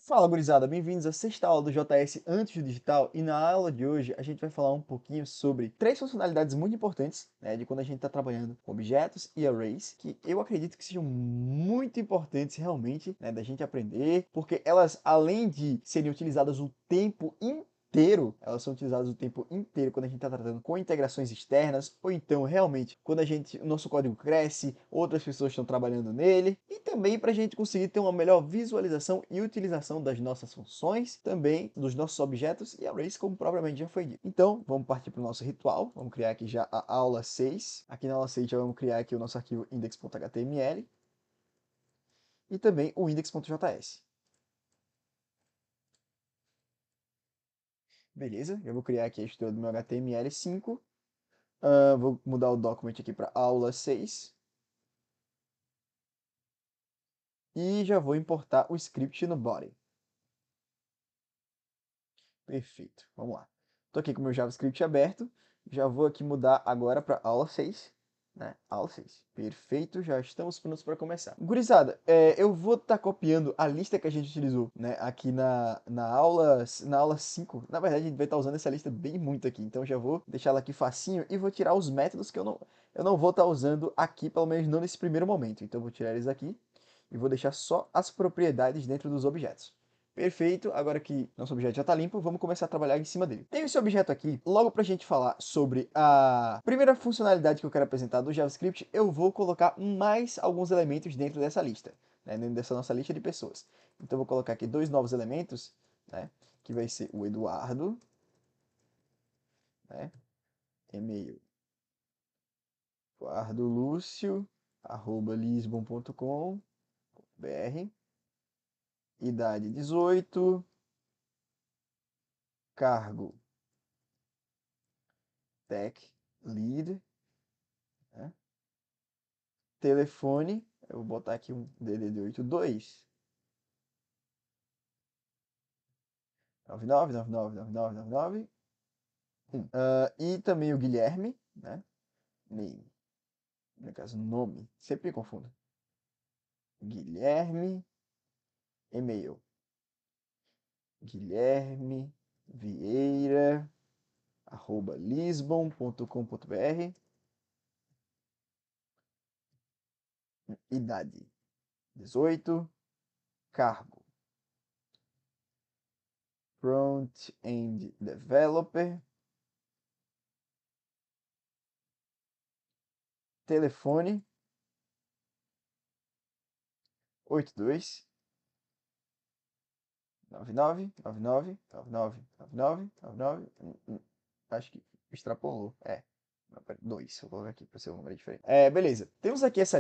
Fala, gurizada, bem-vindos à sexta aula do JS Antes do Digital, e na aula de hoje a gente vai falar um pouquinho sobre três funcionalidades muito importantes, de quando a gente está trabalhando com objetos e arrays, que eu acredito que sejam muito importantes realmente, da gente aprender, porque elas, além de serem utilizadas o tempo inteiro, elas são utilizadas o tempo inteiro quando a gente está tratando com integrações externas, ou então realmente quando o nosso código cresce, outras pessoas estão trabalhando nele, e também para a gente conseguir ter uma melhor visualização e utilização das nossas funções, também dos nossos objetos e arrays, como propriamente já foi dito. Então, vamos partir para o nosso ritual, vamos criar aqui já a aula 6. Aqui na aula 6 já vamos criar aqui o nosso arquivo index.html e também o index.js. Beleza, eu vou criar aqui a estrutura do meu HTML5. Vou mudar o document aqui para aula 6. E já vou importar o script no body. Perfeito, vamos lá. Estou aqui com o meu JavaScript aberto. Já vou aqui mudar agora para aula 6. Aula 6. Perfeito, já estamos prontos para começar. Gurizada, eu vou estar copiando a lista que a gente utilizou, aqui na aula 5. Na verdade, a gente vai estar usando essa lista bem muito aqui, então já vou deixar ela aqui facinho e vou tirar os métodos que eu não vou estar usando aqui, pelo menos não nesse primeiro momento. Então eu vou tirar eles aqui e vou deixar só as propriedades dentro dos objetos. Perfeito, agora que nosso objeto já está limpo, vamos começar a trabalhar em cima dele. Tenho esse objeto aqui, logo para a gente falar sobre a primeira funcionalidade que eu quero apresentar do JavaScript, eu vou colocar mais alguns elementos dentro dessa lista, dentro dessa nossa lista de pessoas. Então eu vou colocar aqui dois novos elementos, que vai ser o Eduardo, e-mail eduardolucio@lisbon.com.br, idade 18, cargo Tech Lead, né? Telefone, eu vou botar aqui um DDD 82 99999999 1. E também o Guilherme, Name, no caso nome, sempre me confundo. Guilherme, e-mail, Guilherme Vieira @lisbon.com.br, idade 18, cargo Front-End Developer, telefone 82 9999999999. Acho que extrapolou. Dois, vou colocar aqui para ser um número diferente. Beleza. Temos aqui essa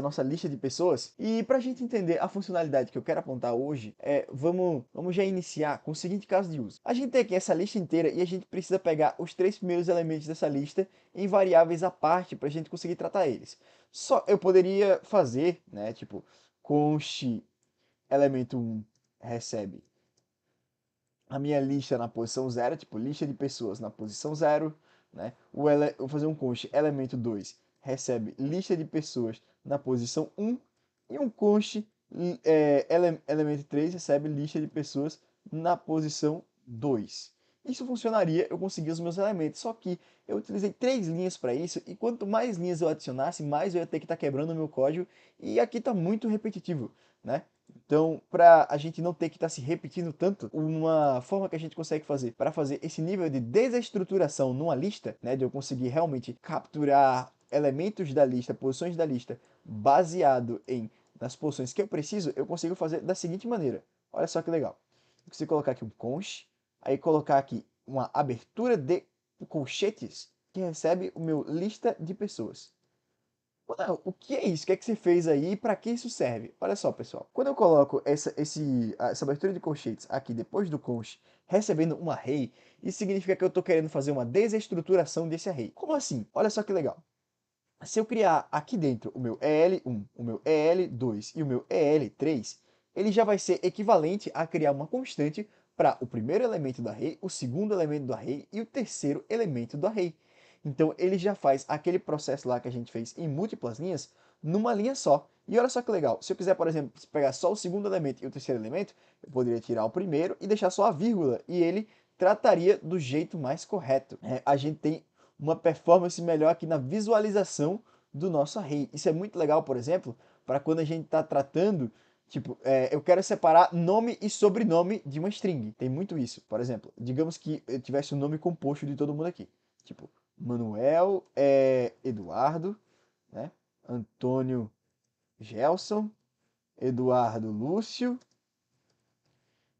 nossa lista de pessoas. E para a gente entender a funcionalidade que eu quero apontar hoje, vamos já iniciar com o seguinte caso de uso. A gente tem aqui essa lista inteira e a gente precisa pegar os três primeiros elementos dessa lista em variáveis à parte para a gente conseguir tratar eles. Só eu poderia fazer, tipo, const elemento 1 recebe a minha lista na posição 0, tipo, lista de pessoas na posição 0, vou fazer um const elemento 2 recebe lista de pessoas na posição 1, e um const elemento 3 recebe lista de pessoas na posição 2. Isso funcionaria, eu consegui os meus elementos, só que eu utilizei três linhas para isso, e quanto mais linhas eu adicionasse, mais eu ia ter que estar quebrando o meu código, e aqui está muito repetitivo, né? Então, para a gente não ter que estar se repetindo tanto, uma forma que a gente consegue fazer para fazer esse nível de desestruturação numa lista, de eu conseguir realmente capturar elementos da lista, posições da lista, baseado nas posições que eu preciso, eu consigo fazer da seguinte maneira. Olha só que legal. Eu consigo colocar aqui um const, aí colocar aqui uma abertura de colchetes que recebe o meu lista de pessoas. O que é isso? O que é que você fez aí e para que isso serve? Olha só, pessoal. Quando eu coloco essa abertura de colchetes aqui depois do const, recebendo um array, isso significa que eu estou querendo fazer uma desestruturação desse array. Como assim? Olha só que legal. Se eu criar aqui dentro o meu EL1, o meu EL2 e o meu EL3, ele já vai ser equivalente a criar uma constante para o primeiro elemento do array, o segundo elemento do array e o terceiro elemento do array. Então ele já faz aquele processo lá que a gente fez em múltiplas linhas numa linha só. E olha só que legal, se eu quiser, por exemplo, pegar só o segundo elemento e o terceiro elemento, eu poderia tirar o primeiro e deixar só a vírgula, e ele trataria do jeito mais correto. A gente tem uma performance melhor aqui na visualização do nosso array. Isso é muito legal, por exemplo, para quando a gente está tratando, tipo, eu quero separar nome e sobrenome de uma string. Tem muito isso. Por exemplo, digamos que eu tivesse o nome composto de todo mundo aqui. Tipo, Manuel, Eduardo, né? Antônio, Gelson, Eduardo, Lúcio,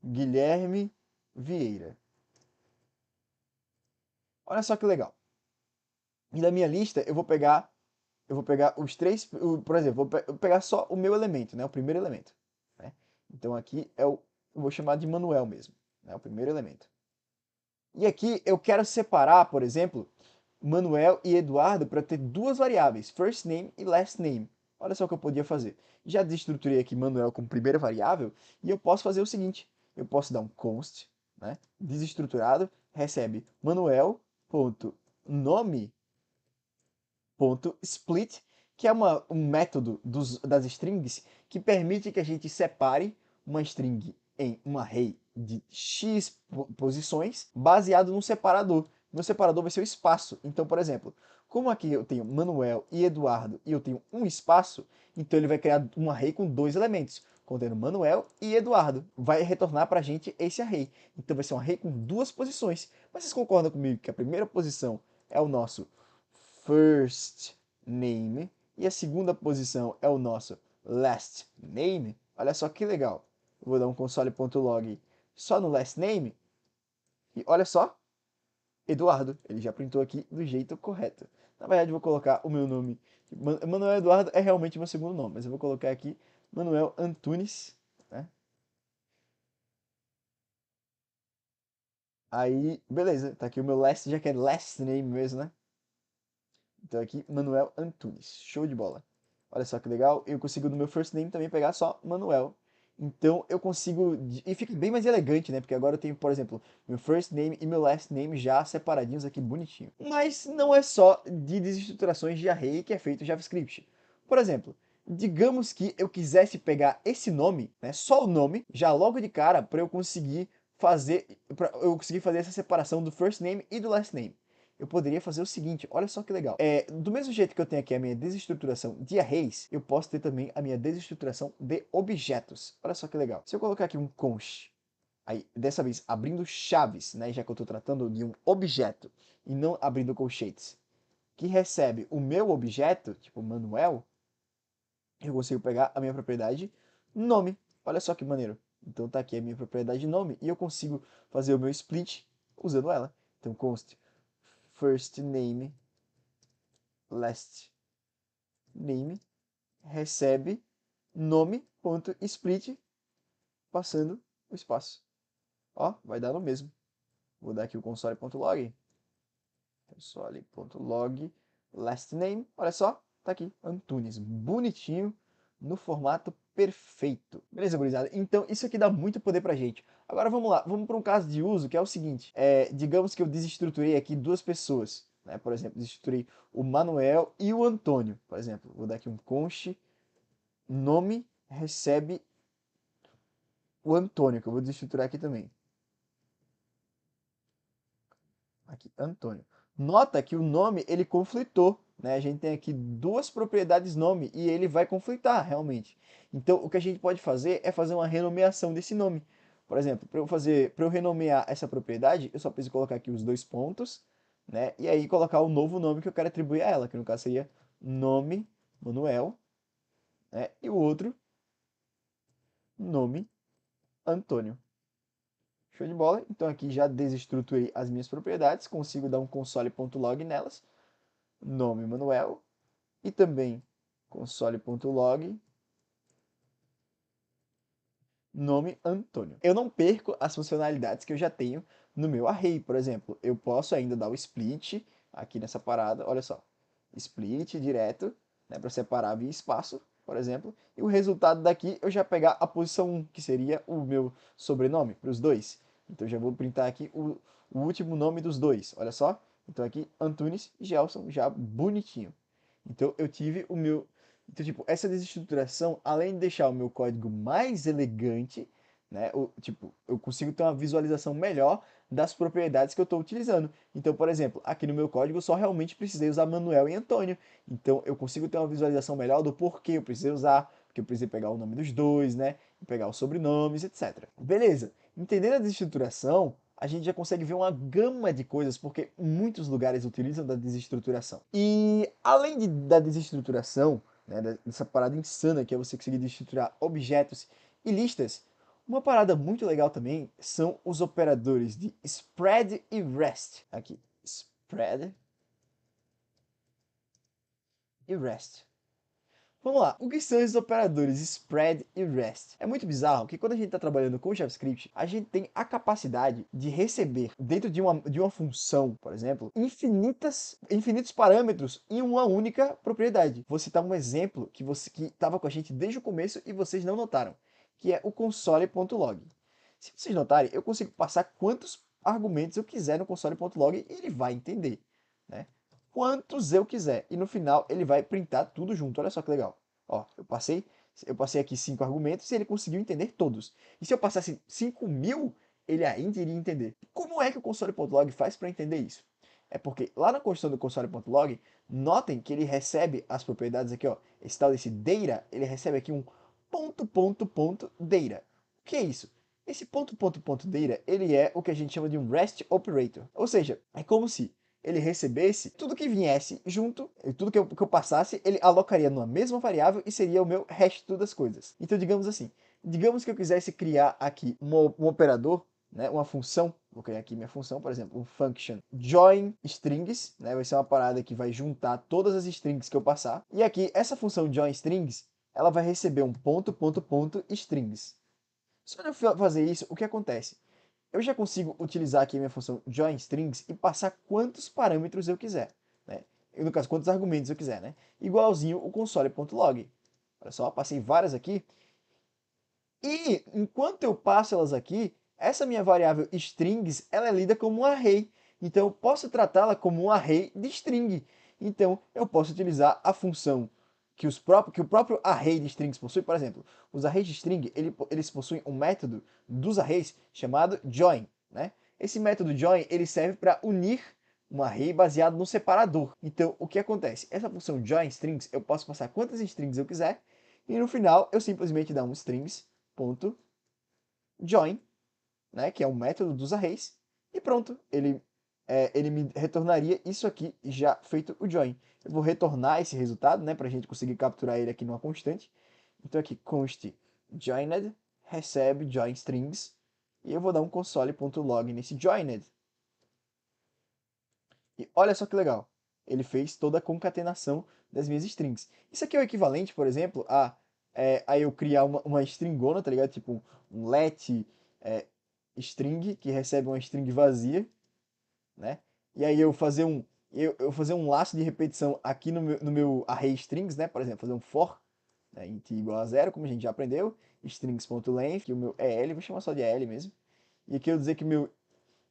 Guilherme, Vieira. Olha só que legal. E da minha lista eu vou pegar os três, por exemplo, vou pegar só o meu elemento, né? O primeiro elemento, né? Então aqui eu vou chamar de Manuel mesmo, né? O primeiro elemento. E aqui eu quero separar, por exemplo, Manuel e Eduardo para ter duas variáveis, first name e last name. Olha só o que eu podia fazer. Já desestruturei aqui Manuel como primeira variável e eu posso fazer o seguinte, eu posso dar um const, né? Desestruturado, recebe Manuel.nome .split, que é um método das strings que permite que a gente separe uma string em um array de x posições baseado num separador. Meu separador vai ser o espaço. Então, por exemplo, como aqui eu tenho Manuel e Eduardo e eu tenho um espaço, então ele vai criar um array com dois elementos, contendo Manuel e Eduardo. Vai retornar para a gente esse array. Então vai ser um array com duas posições. Mas vocês concordam comigo que a primeira posição é o nosso first name e a segunda posição é o nosso last name? Olha só que legal. Eu vou dar um console.log só no last name e olha só, Eduardo, ele já printou aqui do jeito correto. Na verdade, eu vou colocar o meu nome. Manuel Eduardo é realmente meu segundo nome, mas eu vou colocar aqui Manuel Antunes, né? Aí, beleza, tá aqui o meu last, já que é last name mesmo, né? Então aqui, Manuel Antunes. Show de bola. Olha só que legal. Eu consigo no meu first name também pegar só Manuel. Então eu consigo. E fica bem mais elegante, né? Porque agora eu tenho, por exemplo, meu first name e meu last name já separadinhos aqui bonitinho. Mas não é só de desestruturações de array que é feito JavaScript. Por exemplo, digamos que eu quisesse pegar esse nome, né? Só o nome, já logo de cara, para eu conseguir fazer essa separação do first name e do last name. Eu poderia fazer o seguinte, olha só que legal. Do mesmo jeito que eu tenho aqui a minha desestruturação de arrays, eu posso ter também a minha desestruturação de objetos. Olha só que legal. Se eu colocar aqui um const, aí dessa vez abrindo chaves, né, já que eu estou tratando de um objeto e não abrindo colchetes, que recebe o meu objeto, tipo Manuel, eu consigo pegar a minha propriedade nome. Olha só que maneiro. Então tá aqui a minha propriedade nome e eu consigo fazer o meu split usando ela. Então const first name last name recebe nome.split passando o espaço. Ó, vai dar no mesmo. Vou dar aqui o console.log. Console.log last name. Olha só, tá aqui, Antunes. Bonitinho, no formato perfeito. Beleza, gurizada? Então, isso aqui dá muito poder pra gente. Agora vamos lá, vamos para um caso de uso que é o seguinte. Digamos que eu desestruturei aqui duas pessoas. Né? Por exemplo, desestruturei o Manuel e o Antônio. Por exemplo, vou dar aqui um const nome recebe o Antônio, que eu vou desestruturar aqui também. Aqui, Antônio. Nota que o nome, ele conflitou, né? A gente tem aqui duas propriedades nome e ele vai conflitar, realmente. Então, o que a gente pode fazer é fazer uma renomeação desse nome. Por exemplo, para eu renomear essa propriedade, eu só preciso colocar aqui os dois pontos, né? E aí colocar o novo nome que eu quero atribuir a ela, que no caso seria nome Manuel, né? E o outro nome Antônio. Show de bola. Então aqui já desestruturei as minhas propriedades, consigo dar um console.log nelas, nome Manuel, e também console.log nome Antônio. Eu não perco as funcionalidades que eu já tenho no meu array, por exemplo. Eu posso ainda dar o split aqui nessa parada, olha só. Split direto, né, para separar via espaço, por exemplo. E o resultado daqui eu já pegar a posição 1, que seria o meu sobrenome para os dois. Então já vou printar aqui o último nome dos dois, olha só. Então aqui, Antunes e Gelson já bonitinho. Então eu tive o meu... Então, tipo, essa desestruturação, além de deixar o meu código mais elegante, né? Tipo, eu consigo ter uma visualização melhor das propriedades que eu estou utilizando. Então, por exemplo, aqui no meu código eu só realmente precisei usar Manuel e Antônio. Então eu consigo ter uma visualização melhor do porquê eu precisei usar, porque eu precisei pegar o nome dos dois, né? Pegar os sobrenomes, etc. Beleza. Entendendo a desestruturação, a gente já consegue ver uma gama de coisas, porque muitos lugares utilizam da desestruturação. E além da desestruturação, né, dessa parada insana que é você conseguir desestruturar objetos e listas, uma parada muito legal também são os operadores de spread e rest. Aqui, spread e rest. Vamos lá, o que são esses operadores spread e rest? É muito bizarro que quando a gente está trabalhando com JavaScript, a gente tem a capacidade de receber dentro de uma função, por exemplo, infinitos parâmetros em uma única propriedade. Vou citar um exemplo que estava com a gente desde o começo e vocês não notaram, que é o console.log. Se vocês notarem, eu consigo passar quantos argumentos eu quiser no console.log e ele vai entender, né? Quantos eu quiser. E no final ele vai printar tudo junto. Olha só que legal. Ó, eu passei aqui 5 argumentos e ele conseguiu entender todos. E se eu passasse 5.000, ele ainda iria entender. Como é que o console.log faz para entender isso? É porque lá na construção do console.log, notem que ele recebe as propriedades aqui, ó. Esse tal desse data, ele recebe aqui um ponto, ponto, ponto, data. O que é isso? Esse ponto, ponto, ponto, data, ele é o que a gente chama de um REST operator. Ou seja, é como se ele recebesse tudo que viesse junto, tudo que eu passasse, ele alocaria numa mesma variável e seria o meu resto das coisas. Então, digamos assim, digamos que eu quisesse criar aqui um operador, né, uma função, vou criar aqui minha função, por exemplo, um function join strings, né, vai ser uma parada que vai juntar todas as strings que eu passar, e aqui, essa função join strings, ela vai receber um ponto, ponto, ponto, strings. Só de eu fazer isso, o que acontece? Eu já consigo utilizar aqui a minha função joinStrings e passar quantos parâmetros eu quiser, né? No caso, quantos argumentos eu quiser, né? Igualzinho o console.log. Olha só, passei várias aqui. E enquanto eu passo elas aqui, essa minha variável strings, ela é lida como um array. Então eu posso tratá-la como um array de string. Então eu posso utilizar a função que o próprio array de strings possui. Por exemplo, os arrays de string, eles possuem um método dos arrays chamado join, né? Esse método join, ele serve para unir um array baseado no separador. Então, o que acontece? Essa função join strings, eu posso passar quantas strings eu quiser, e no final eu simplesmente dar um strings.join, né, que é o método dos arrays, e pronto, ele me retornaria isso aqui já feito o join. Eu vou retornar esse resultado, né, para a gente conseguir capturar ele aqui numa constante. Então aqui const joined recebe join strings e eu vou dar um console.log nesse joined. E olha só que legal, ele fez toda a concatenação das minhas strings. Isso aqui é o equivalente, por exemplo, a eu criar uma stringona, tá ligado? Tipo um let string, que recebe uma string vazia, né? E aí eu fazer um laço de repetição aqui no meu array strings, né? Por exemplo, fazer um for, né, int igual a 0, como a gente já aprendeu, strings.length, que o meu é L, vou chamar só de L mesmo. E aqui eu dizer que o meu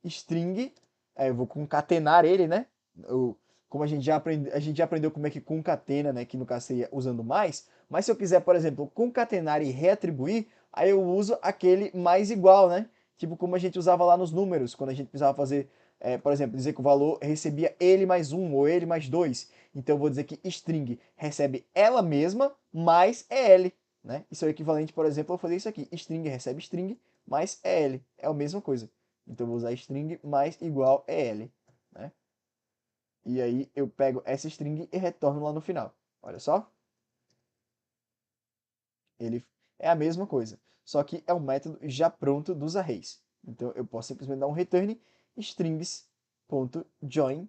string, eu vou concatenar ele, né? Como a gente já aprendeu como é que concatena, né? Que no caso seria usando mais. Mas se eu quiser, por exemplo, concatenar e reatribuir, aí eu uso aquele mais igual, né? Tipo como a gente usava lá nos números, quando a gente precisava fazer, por exemplo, dizer que o valor recebia ele mais 1 ou ele mais 2. Então eu vou dizer que string recebe ela mesma mais EL, né? Isso é o equivalente, por exemplo, eu fazer isso aqui. String recebe string mais EL. É a mesma coisa. Então eu vou usar string mais igual EL, né? E aí eu pego essa string e retorno lá no final. Olha só. Ele é a mesma coisa, só que é um método já pronto dos arrays. Então eu posso simplesmente dar um return strings.join,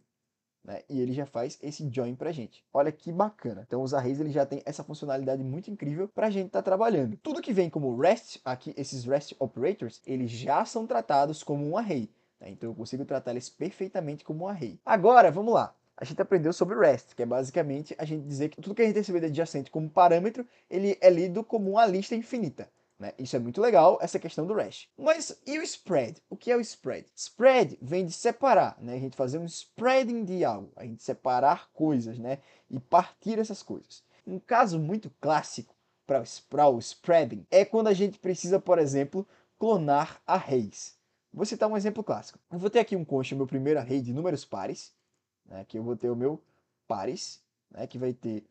né? E ele já faz esse join pra gente. Olha que bacana. Então os arrays ele já tem essa funcionalidade muito incrível pra gente estar trabalhando. Tudo que vem como REST, aqui esses REST operators, eles já são tratados como um array, né? Então eu consigo tratar eles perfeitamente como um array. Agora, vamos lá. A gente aprendeu sobre REST, que é basicamente a gente dizer que tudo que a gente receber de adjacente como parâmetro, ele é lido como uma lista infinita, né? Isso é muito legal, essa questão do REST. Mas e o spread? O que é o spread? Spread vem de separar, né? A gente fazer um spreading de algo, a gente separar coisas, né? E partir essas coisas. Um caso muito clássico para o spreading é quando a gente precisa, por exemplo, clonar arrays. Vou citar um exemplo clássico. Eu vou ter aqui um const, meu primeiro array de números pares, né? Que eu vou ter o meu pares, né? Que vai ter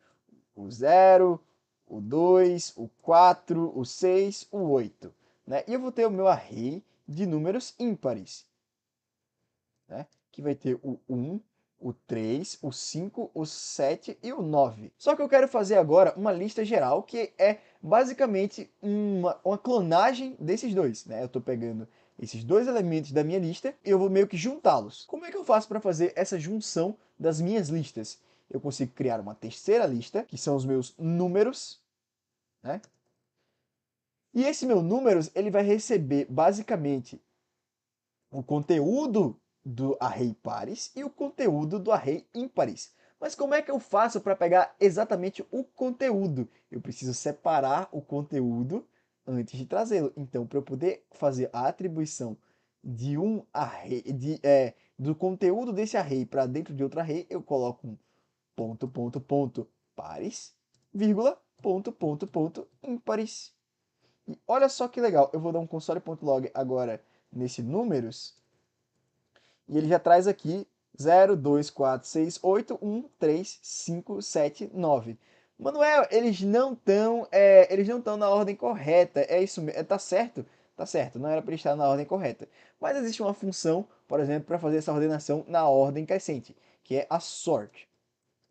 o 0, o 2, o 4, o 6, o 8. Né? E eu vou ter o meu array de números ímpares, né? Que vai ter o 1, o 3, o 5, o 7 e o 9. Só que eu quero fazer agora uma lista geral que é basicamente uma clonagem desses dois. Né? Eu estou pegando esses dois elementos da minha lista e eu vou meio que juntá-los. Como é que eu faço para fazer essa junção das minhas listas? Eu consigo criar uma terceira lista, que são os meus números, né? E esse meu números, ele vai receber basicamente o conteúdo do array pares e o conteúdo do array ímpares. Mas como é que eu faço para pegar exatamente o conteúdo? Eu preciso separar o conteúdo antes de trazê-lo. Então, para eu poder fazer a atribuição de um array, do conteúdo desse array para dentro de outro array, eu coloco um ponto, ponto, ponto, pares, vírgula, ponto, ponto, ponto, ímpares. E olha só que legal, eu vou dar um console.log agora nesse números, e ele já traz aqui 0, 2, 4, 6, 8, 1, 3, 5, 7, 9. Manuel, eles não estão na ordem correta. É isso mesmo, tá certo? Tá certo, não era para estar na ordem correta. Mas existe uma função, por exemplo, para fazer essa ordenação na ordem crescente, que é a sort.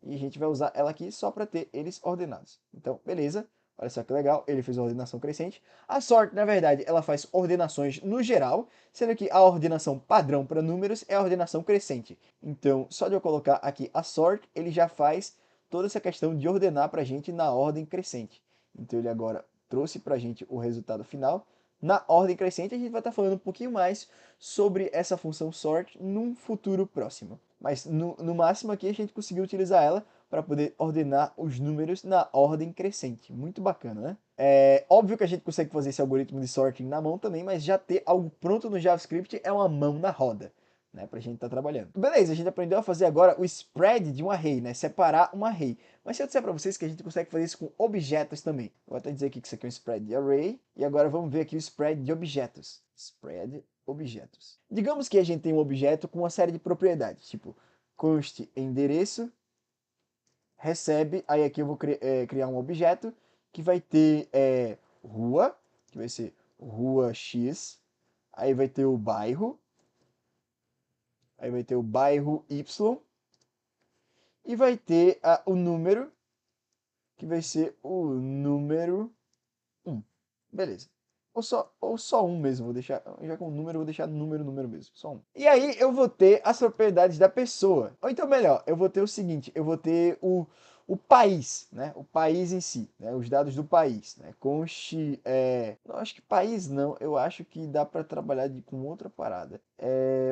E a gente vai usar ela aqui só para ter eles ordenados. Então, beleza. Olha só que legal, ele fez a ordenação crescente. A sort, na verdade, ela faz ordenações no geral, sendo que a ordenação padrão para números é a ordenação crescente. Então, só de eu colocar aqui a sort, ele já faz toda essa questão de ordenar para a gente na ordem crescente. Então, ele agora trouxe para a gente o resultado final na ordem crescente. A gente vai estar falando um pouquinho mais sobre essa função sort num futuro próximo. Mas no máximo aqui a gente conseguiu utilizar ela para poder ordenar os números na ordem crescente. Muito bacana, né? É óbvio que a gente consegue fazer esse algoritmo de sorting na mão também, mas já ter algo pronto no JavaScript é uma mão na roda, né? Pra gente estar trabalhando. Beleza, a gente aprendeu a fazer agora o spread de um array, né? Separar um array. Mas se eu disser para vocês que a gente consegue fazer isso com objetos também. Vou até dizer aqui que isso aqui é um spread de array. E agora vamos ver aqui o spread de objetos. Spread objetos. Digamos que a gente tem um objeto com uma série de propriedades, tipo const endereço, recebe, aí aqui eu vou criar um objeto que vai ter rua, que vai ser rua X, aí vai ter o bairro, aí vai ter o bairro Y, e vai ter o número, que vai ser o número 1. Beleza. Ou só um mesmo, vou deixar, já com o número, vou deixar número mesmo, só um. E aí eu vou ter as propriedades da pessoa. Ou então melhor, eu vou ter o seguinte, eu vou ter o país, né? O país em si, né? Os dados do país, né? Conste, não, acho que país não, eu acho que dá para trabalhar com outra parada.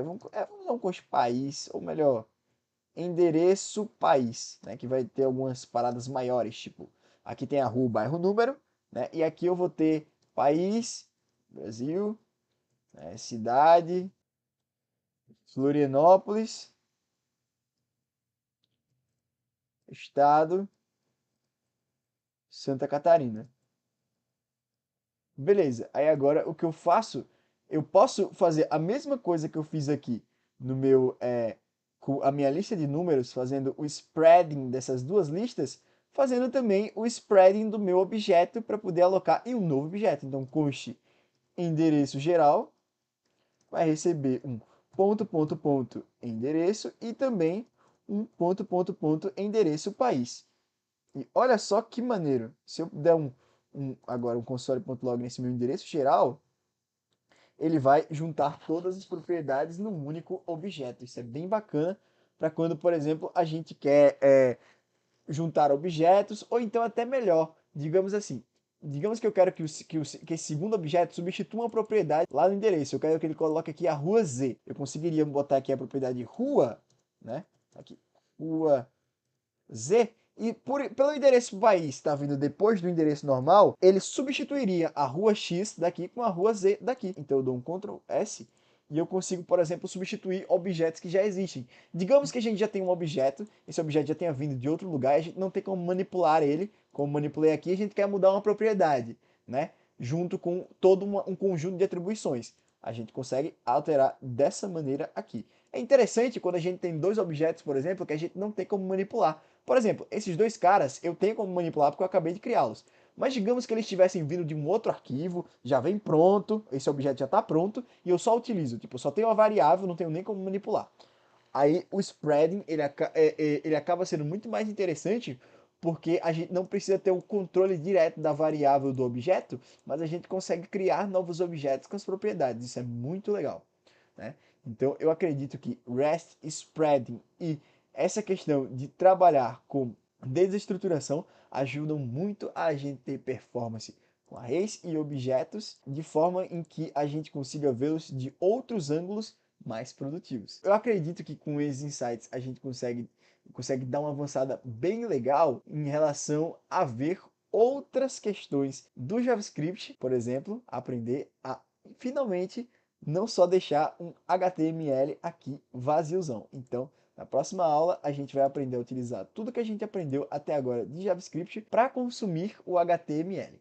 Vamos usar um conste país, ou melhor, endereço país, né? Que vai ter algumas paradas maiores, tipo, aqui tem a rua, bairro, número, né? E aqui eu vou ter país, Brasil, né? Cidade, Florianópolis, estado, Santa Catarina. Beleza, aí agora o que eu faço, eu posso fazer a mesma coisa que eu fiz aqui no meu, com a minha lista de números, fazendo o spreading dessas duas listas, fazendo também o spreading do meu objeto para poder alocar em um novo objeto. Então, const endereço geral vai receber um ponto, ponto, ponto endereço e também um ponto, ponto, ponto endereço país. E olha só que maneiro. Se eu der agora um console.log nesse meu endereço geral, ele vai juntar todas as propriedades num único objeto. Isso é bem bacana para quando, por exemplo, a gente quer juntar objetos, ou então até melhor, digamos assim. Digamos que eu quero que esse segundo objeto substitua uma propriedade lá no endereço. Eu quero que ele coloque aqui a rua Z. Eu conseguiria botar aqui a propriedade rua, né? Aqui, rua Z, E pelo endereço país estar vindo depois do endereço normal, ele substituiria a rua X daqui com a rua Z daqui. Então eu dou um Ctrl S e eu consigo, por exemplo, substituir objetos que já existem. Digamos que a gente já tem um objeto, esse objeto já tenha vindo de outro lugar, e a gente não tem como manipular ele, como manipulei aqui, a gente quer mudar uma propriedade, né? Junto com todo um conjunto de atribuições. A gente consegue alterar dessa maneira aqui. É interessante quando a gente tem dois objetos, por exemplo, que a gente não tem como manipular. Por exemplo, esses dois caras eu tenho como manipular porque eu acabei de criá-los. Mas digamos que eles tivessem vindo de um outro arquivo, já vem pronto, esse objeto já está pronto, e eu só utilizo, tipo, eu só tenho uma variável, não tenho nem como manipular. Aí o spreading, ele acaba sendo muito mais interessante porque a gente não precisa ter um controle direto da variável do objeto, mas a gente consegue criar novos objetos com as propriedades. Isso é muito legal, né? Então eu acredito que REST spreading e essa questão de trabalhar com desestruturação ajudam muito a gente ter performance com arrays e objetos de forma em que a gente consiga vê-los de outros ângulos mais produtivos. Eu acredito que com esses insights a gente consegue dar uma avançada bem legal em relação a ver outras questões do JavaScript, por exemplo, aprender a finalmente não só deixar um HTML aqui vaziozão. Então, na próxima aula, a gente vai aprender a utilizar tudo que a gente aprendeu até agora de JavaScript para consumir o HTML.